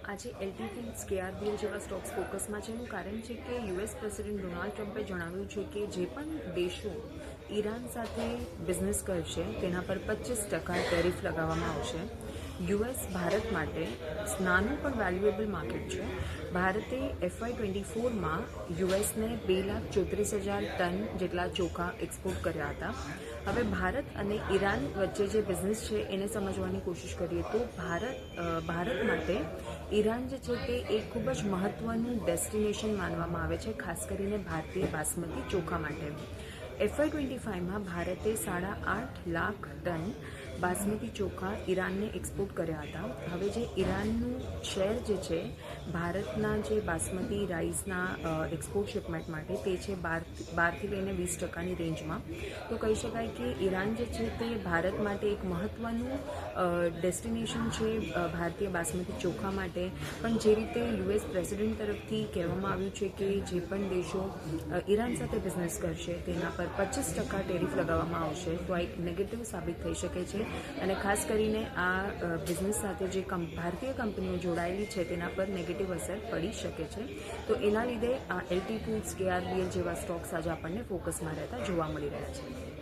આજે LT fields KRBL જેવા Stokes ફોકસમાં છે. એનું કારણ છે કે યુએસ પ્રેસિડેન્ટ ડોનાલ્ડ ટ્રમ્પે જણાવ્યું છે કે જે પણ દેશો ઈરાન સાથે બિઝનેસ કરશે તેના પર 25% ટેરિફ લગાવવામાં આવશે. યુએસ ભારત માટે નાનું પણ વેલ્યુએબલ માર્કેટ છે. ભારતે FY24માં યુએસને 2,34,000 ટન જેટલા ચોખા એક્સપોર્ટ કર્યા હતા. હવે ભારત અને ઈરાન વચ્ચે જે બિઝનેસ છે એને સમજવાની કોશિશ કરીએ તો ભારત માટે ઈરાન જે છે તે એક ખૂબ જ મહત્ત્વનું ડેસ્ટિનેશન માનવામાં આવે છે, ખાસ કરીને ભારતીય બાસમતી ચોખા માટે. FY25માં ભારતે 8.5 લાખ ટન બાસમતી ચોખા ઈરાનને એક્સપોર્ટ કર્યા હતા. હવે જે ઈરાનનું શેર જે છે ભારતના જે બાસમતી રાઈસના એક્સપોર્ટ શિપમેન્ટ માટે તે છે 12થી લઈને 20%ની રેન્જમાં. તો કહી શકાય કે ઈરાન જે છે તે ભારત માટે એક મહત્ત્વનું ડેસ્ટિનેશન છે ભારતીય બાસમતી ચોખા માટે. પણ જે રીતે યુએસ પ્રેસિડેન્ટ તરફથી કહેવામાં આવ્યું છે કે જે પણ દેશો ઈરાન સાથે બિઝનેસ કરશે તેના પર 25% ટેરિફ લગાવવામાં આવશે, તો આ એક નેગેટિવ સાબિત થઈ શકે છે. અને ખાસ કરીને આ બિઝનેસ સાથે જે ભારતીય કંપનીઓ જોડાયેલી છે તેના પર નેગેટિવ અસર પડી શકે છે. તો એના લીધે આ એલટી ફૂડ્સ, કેઆરબીએલ જેવા સ્ટોક્સ આજે આપણને ફોકસમાં રહેતા જોવા મળી રહ્યા છે.